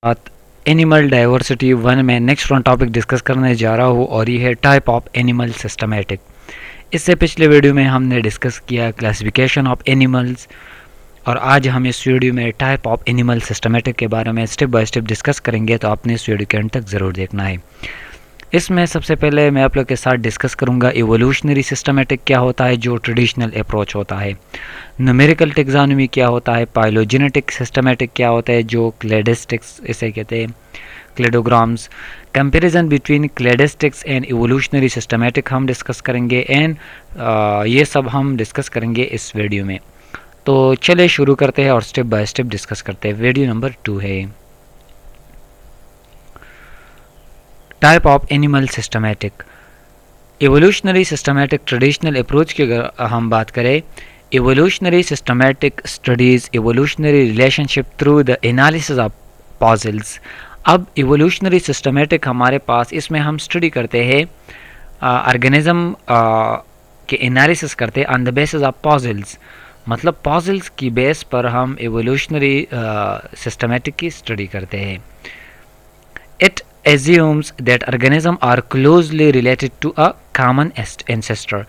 बात animal diversity one में next one topic discuss करने जा रहा हूँ और ये है टाइप ऑफ एनिमल सिस्टमेटिक। इससे पिछले वीडियो में हमने डिस्कस किया क्लासिफिकेशन ऑफ एनिमल्स और आज हम इस वीडियो में टाइप ऑफ एनिमल सिस्टमेटिक के बारे में स्टेप बाय स्टेप डिस्कस करेंगे, तो आपने इस वीडियो के अंत तक ज़रूर देखना है। इसमें सबसे पहले मैं आप लोग के साथ डिस्कस करूंगा इवोल्यूशनरी सिस्टमेटिक क्या होता है, जो ट्रेडिशनल अप्रोच होता है। न्यूमेरिकल टेक्सोनॉमी क्या होता है। पाइलोजेनेटिक सिस्टमेटिक क्या होता है, जो क्लेडिस्टिक्स इसे कहते हैं, cladograms. Comparison between cladistics and evolutionary systematic हम डिस्कस करेंगे एंड ये सब हम डिस्कस करेंगे इस वीडियो में। तो चले शुरू करते हैं और स्टेप बाय स्टेप डिस्कस करते हैं। वीडियो नंबर 2 है type of animal systematic. Evolutionary systematic traditional approach की अगर हम बात करें, evolutionary systematic studies evolutionary relationship through the analysis of fossils. अब इवोल्यूशनरी सिस्टमेटिक हमारे पास, इसमें हम स्टडी करते हैं ऑर्गेनिज्म के एनालिसिस करते हैं ऑन द बेसिस ऑफ पॉजल्स, मतलब पॉजल्स की बेस पर हम इवोल्यूशनरी सिस्टमेटिक की स्टडी करते हैं। It assumes that organisms are closely related to a common ancestor।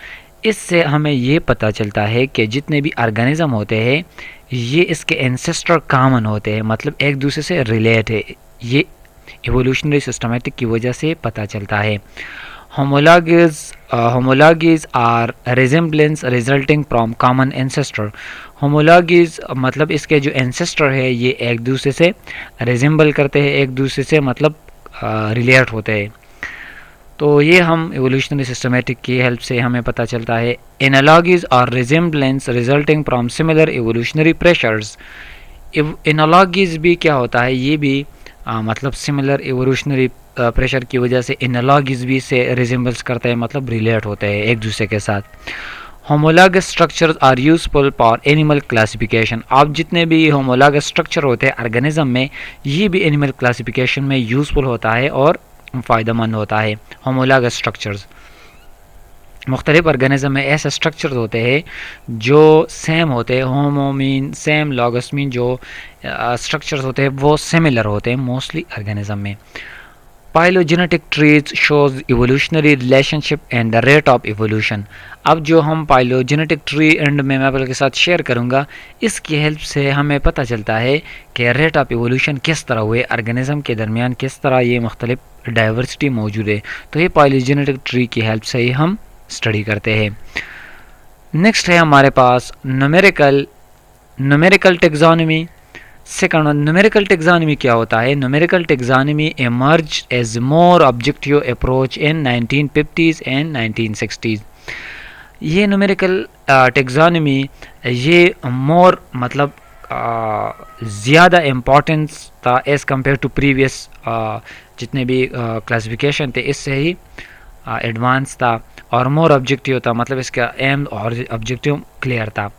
इससे हमें ये पता चलता है कि जितने भी ऑर्गेनिज्म होते हैं ये इसके एंसेस्टर कॉमन होते हैं, मतलब एक दूसरे से रिलेट है। ये इवोल्यूशनरी सिस्टमेटिक की वजह से पता चलता है। Homologies are resemblance resulting from common ancestor. Homologies मतलब इसके जो एंसेस्टर है ये एक दूसरे से रिजेंबल करते हैं, एक दूसरे से मतलब रिलेट होते हैं। तो ये हम इवोल्यूशनरी सिस्टमेटिक की हेल्प से हमें पता चलता है। एनालॉगीज और resemblance resulting from similar evolutionary pressures. Analogies भी क्या होता है, ये भी मतलब सिमिलर इवोल्यूशनरी प्रेशर की वजह से एनालॉगीज भी से रिजेम्बल्स करते हैं, मतलब रिलेट होते हैं एक दूसरे के साथ। Homologous structures are useful for animal classification. आप जितने भी होमोलॉगस स्ट्रक्चर होते हैं ऑर्गेनिज्म में, ये भी एनिमल क्लासिफिकेशन में यूजफुल होता है और फ़ायदेमंद होता है। होमोलॉगस स्ट्रक्चर्स, मुख्तलिफ ऑर्गेनिज्म में ऐसे स्ट्रक्चर्स होते हैं जो सेम होते हैं। Homo mean same, logos mean जो स्ट्रक्चर्स होते हैं वो सिमिलर होते हैं मोस्टली ऑर्गेनिज्म में। Phylogenetic trees shows evolutionary relationship and the rate of evolution. अब जो हम पाइलोजेनेटिक ट्री एंड में मैं आप लोगों के साथ शेयर करूंगा, इसकी हेल्प से हमें पता चलता है कि रेट ऑफ इवोल्यूशन किस तरह हुए, ऑर्गेनिज्म के दरमियान किस तरह ये मुख्तलिफ डाइवर्सिटी मौजूद है। तो ये पाइलोजेनेटिक ट्री की हेल्प से ही हम स्टडी करते हैं। नेक्स्ट है हमारे पास numerical taxonomy. Second, numerical taxonomy क्या होता है। Numerical taxonomy emerged as more objective approach in 1950s and 1960s। ये न्यूमेरिकल टेक्सोनॉमी ये मोर मतलब ज़्यादा इम्पोर्टेंस था एज़ कम्पेयर टू प्रीवियस जितने भी क्लासिफिकेशन थे, इससे ही एडवांस था और मोर ऑब्जेक्टिव था, मतलब इसका एम और ऑब्जेक्टिव क्लियर था।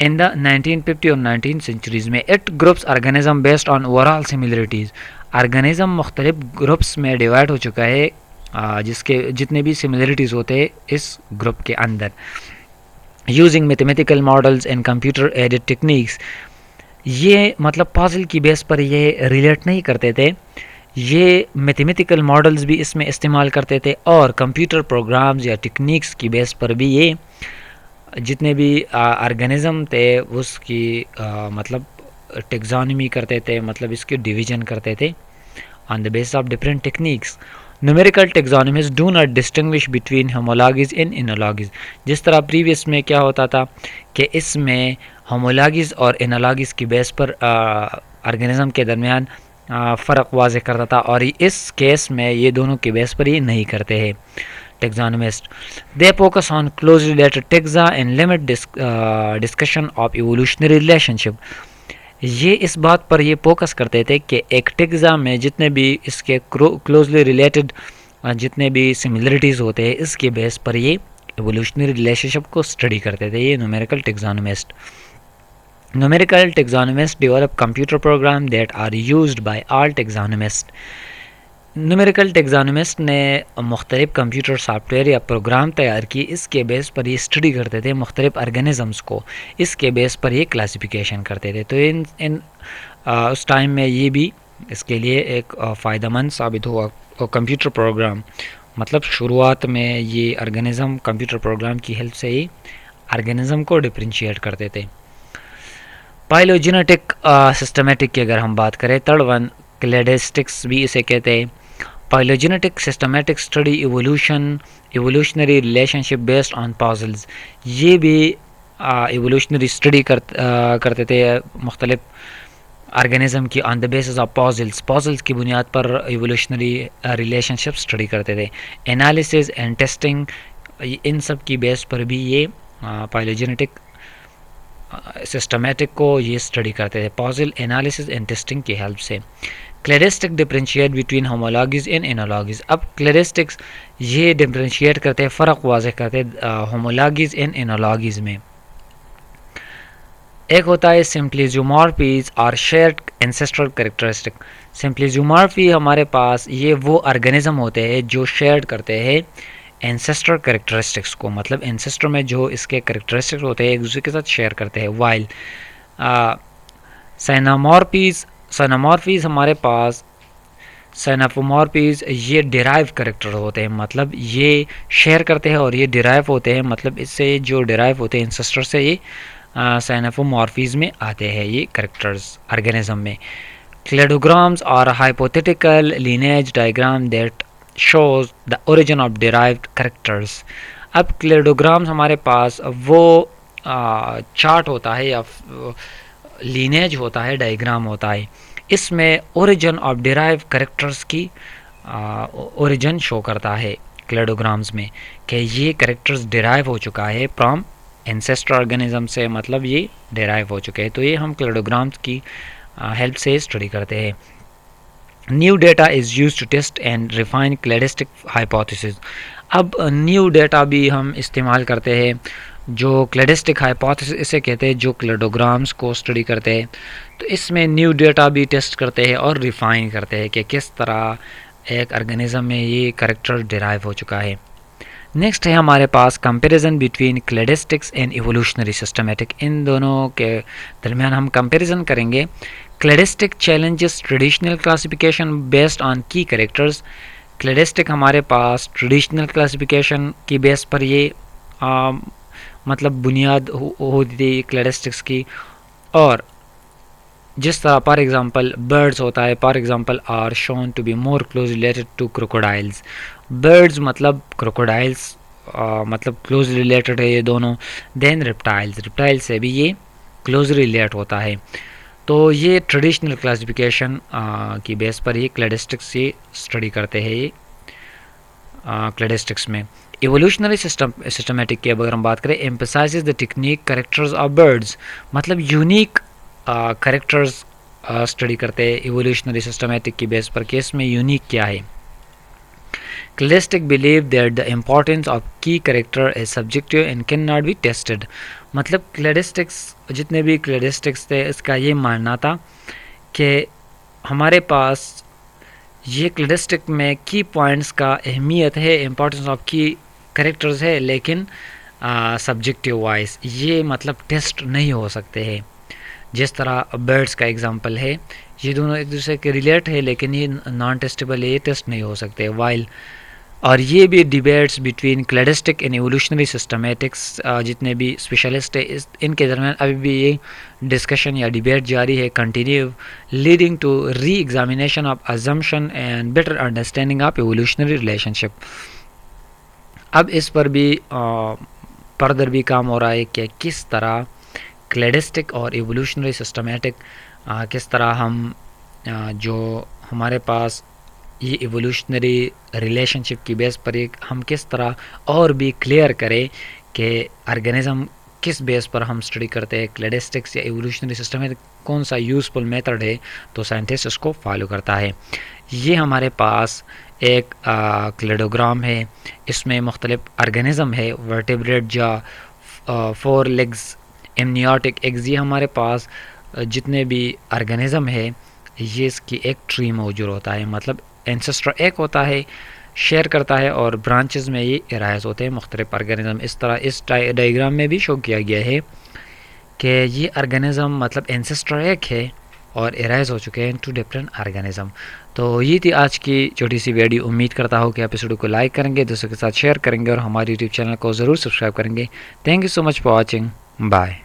इन द 1950 और 19 सेंचुरीज़ में it groups organism based on overall similarities. Organism मुख्तलिफ ग्रुप्स में डिवाइड हो चुका है, जिसके जितने भी सिमिलरिटीज़ होते हैं इस ग्रुप के अंदर। Using mathematical models and computer aided techniques. ये मतलब पॉजल की बेस पर ये रिलेट नहीं करते थे, ये मैथमेटिकल मॉडल्स भी इसमें इस्तेमाल करते थे और कंप्यूटर प्रोग्राम्स या टेक्निक्स की बेस पर भी ये जितने भी ऑर्गेनिज्म थे उसकी मतलब टेक्सोनॉमी करते थे, मतलब इसकी डिवीजन करते थे on the basis of different techniques. Numerical taxonomies do not distinguish between homologies and analogies. जिस तरह प्रीवियस में क्या होता था कि इसमें होमोलॉगीज और एनालॉगीज की बेस पर ऑर्गेनिज्म के दरमियान फ़र्क वाज़ेह करता था, और इस केस में ये दोनों की बेस पर ही नहीं करते हैं taxonomists। They focus on closely related taxa and limit discussion of evolutionary relationship। ये इस बात पर ये फोकस करते थे कि एक टेक्सा में जितने भी इसके क्लोजली रिलेटेड जितने भी सिमिलरिटीज़ होते हैं इसके बेस पर ये एवोल्यूशनरी रिलेशनशिप को स्टडी करते थे ये numerical taxonomist. Numerical taxonomist develop computer program that are used by all taxonomist. Numerical taxonomist ने मुख्तलिफ कंप्यूटर सॉफ्टवेयर या प्रोग्राम तैयार किए, इसके बेस पर ये स्टडी करते थे मुख्तलिफ ऑर्गेनिज़म्स को, इसके बेस पर ये क्लासिफिकेशन करते थे। तो इन उस टाइम में ये भी इसके लिए एक फ़ायदेमंद साबित हुआ। और कंप्यूटर प्रोग्राम मतलब शुरुआत में ये ऑर्गेनिज़म कंप्यूटर प्रोग्राम की हेल्प से ही ऑर्गेनिज़म को डिफरेंशिएट करते थे। पाइलोजेनेटिक सिस्टमेटिक की अगर हम बात करें, थर्ड वन क्लेडिस्टिक्स भी इसे कहते हैं। Phylogenetic systematic study evolutionary relationship based on fossils, ये भी इवोल्यूशनरी स्टडी करते थे मुख्तलिफ ऑर्गेनिज़म की on the basis of fossils की बुनियाद पर इवोल्यूशनरी रिलेशनशिप स्टडी करते थे। एनालिसिस एंड टेस्टिंग, इन सब की बेस पर भी ये पाइलोजेनेटिक सिस्टमेटिक को ये स्टडी करते थे पॉजल एनालिसिस एंड टेस्टिंग की हेल्प से। क्लेरिस्टिक differentiate between homologies and analogies, अब क्लेरिस्टिक्स ये डिफरेंशिएट करते हैं, फ़र्क वाज़ेह करते हैं होमोलॉगीज एंड एनालॉगीज में। एक होता है सिम्प्लिज्यूमॉर्फीज और शेयर्ड एंसेस्ट्रल कैरेक्टरिस्टिक। सिम्प्लिज्यूमॉर्फी हमारे पास ये वो ऑर्गेनिज्म होते हैं जो शेयर करते हैं एंसेस्ट्रल कैरेक्टरिस्टिक्स को, मतलब एंसेस्टर में जो इसके कैरेक्टरिस्टिक्स होते हैं एक दूसरे के साथ शेयर करते हैं। वाइल साइनोमॉर्फीज हमारे पास साइनोमॉर्फीज ये डिराइव कैरेक्टर होते हैं, मतलब ये शेयर करते हैं और ये डिराइव होते हैं, मतलब इससे जो डिराइव होते हैं एंसेस्टर से ये साइनोमॉर्फीज में आते हैं ये कैरेक्टर्स ऑर्गेनिज्म में। क्लेडोग्राम्स और hypothetical lineage diagram that shows the origin of derived characters। अब क्लेडोग्राम्स हमारे पास वो चार्ट होता है या लीनेज होता है, डायग्राम होता है, इसमें ओरिजिन ऑफ डिराइव कैरेक्टर्स की ओरिजिन शो करता है क्लेडोग्राम्स में कि ये कैरेक्टर्स डिराइव हो चुका है फ्रॉम एंसेस्टर ऑर्गेनिज्म से, मतलब ये डिराइव हो चुके हैं। तो ये हम क्लेडोग्राम्स की हेल्प से स्टडी करते हैं। New data is use to test and refine cladistic hypothesis. अब न्यू डेटा भी हम इस्तेमाल करते हैं, जो क्लेडिस्टिक हाइपोथेसिस इसे कहते हैं, जो क्लेडोग्राम्स को स्टडी करते हैं। तो इसमें न्यू डेटा भी टेस्ट करते हैं और रिफाइन करते हैं कि किस तरह एक ऑर्गेनिज्म में ये कैरेक्टर डिराइव हो चुका है। नेक्स्ट है हमारे पास comparison between cladistics and evolutionary systematic. इन दोनों के दरमियान हम कंपैरिजन करेंगे। Cladistic challenges traditional classification based on key characters. Cladistic हमारे पास ट्रेडिशनल क्लासिफिकेशन की बेस पर ये मतलब बुनियाद होती थी क्लेडिस्टिक्स की, और जिस तरह फॉर एग्जांपल बर्ड्स होता है, for example are shown to be more close related to crocodiles. Birds मतलब क्रोकोडाइल्स मतलब क्लोज रिलेटेड है ये दोनों। देन रिप्टाइल्स से भी ये क्लोज रिलेट होता है। तो ये ट्रेडिशनल क्लासिफिकेशन की बेस पर ये क्लेडिस्टिक्स से स्टडी करते हैं ये क्लेडिस्टिक्स में। इवोल्यूशनरी सिस्टमेटिक की अगर हम बात करें, emphasizes the technique characters of birds, मतलब यूनिक कैरेक्टर्स स्टडी करते हैं इवोल्यूशनरी सिस्टमेटिक की बेस पर, केस में यूनिक क्या है। Cladistic believe that the importance of key character is subjective and can not be tested. मतलब क्लेडिस्टिक्स जितने भी क्लेडिस्टिक्स थे इसका ये मानना था कि हमारे पास ये क्लेडिस्टिक में की पॉइंट्स का अहमियत है, इम्पोर्टेंस ऑफ की कैरेक्टर्स है, लेकिन सब्जेक्टिव वाइज ये मतलब टेस्ट नहीं हो सकते हैं। जिस तरह बर्ड्स का एग्जांपल है, ये दोनों एक दूसरे के रिलेट है लेकिन ये नॉन टेस्टेबल है, ये टेस्ट नहीं हो सकते। वाइल और ये भी debates between cladistic and evolutionary systematics, जितने भी स्पेशलिस्ट है इनके दरमियान अभी भी ये डिस्कशन या डिबेट जारी है, continue, leading to re examination of assumption and better understanding of evolutionary relationship. अब इस पर भी फर्दर भी काम हो रहा है कि किस तरह क्लेडिस्टिक और इवोल्यूशनरी सिस्टमेटिक किस तरह हम जो हमारे पास ये इवोल्यूशनरी रिलेशनशिप की बेस पर एक हम किस तरह और भी क्लियर करें कि ऑर्गेनिज्म किस बेस पर हम स्टडी करते हैं, क्लेडिस्टिक्स या इवोल्यूशनरी सिस्टम में कौन सा यूज़फुल मेथड है, तो साइंटिस्ट इसको फॉलो करता है। ये हमारे पास एक क्लेडोग्राम है, इसमें मुख्तलिफ ऑर्गेनिज्म है, वर्टेब्रेट या 4 लेग्स, एमनियोटिक एग्स, ये हमारे पास जितने भी ऑर्गेनिज्म है ये इसकी एक ट्री मौजूद होता है, मतलब एंसेस्टर एक होता है, शेयर करता है और ब्रांचेस में ये एराइज होते हैं मुख्तलिफ ऑर्गेनिज्म। इस तरह इस डायग्राम में भी शो किया गया है कि ये ऑर्गेनिज्म मतलब एंसेस्टर एक है और एराइज हो चुके हैं इन 2 डिफरेंट ऑर्गेनिज्म। तो ये थी आज की छोटी सी वीडियो। उम्मीद करता हूँ कि आप इस वीडियो को लाइक करेंगे, दोस्तों के साथ शेयर करेंगे और हमारे यूट्यूब चैनल को ज़रूर सब्सक्राइब करेंगे। Thank you so much for watching. Bye.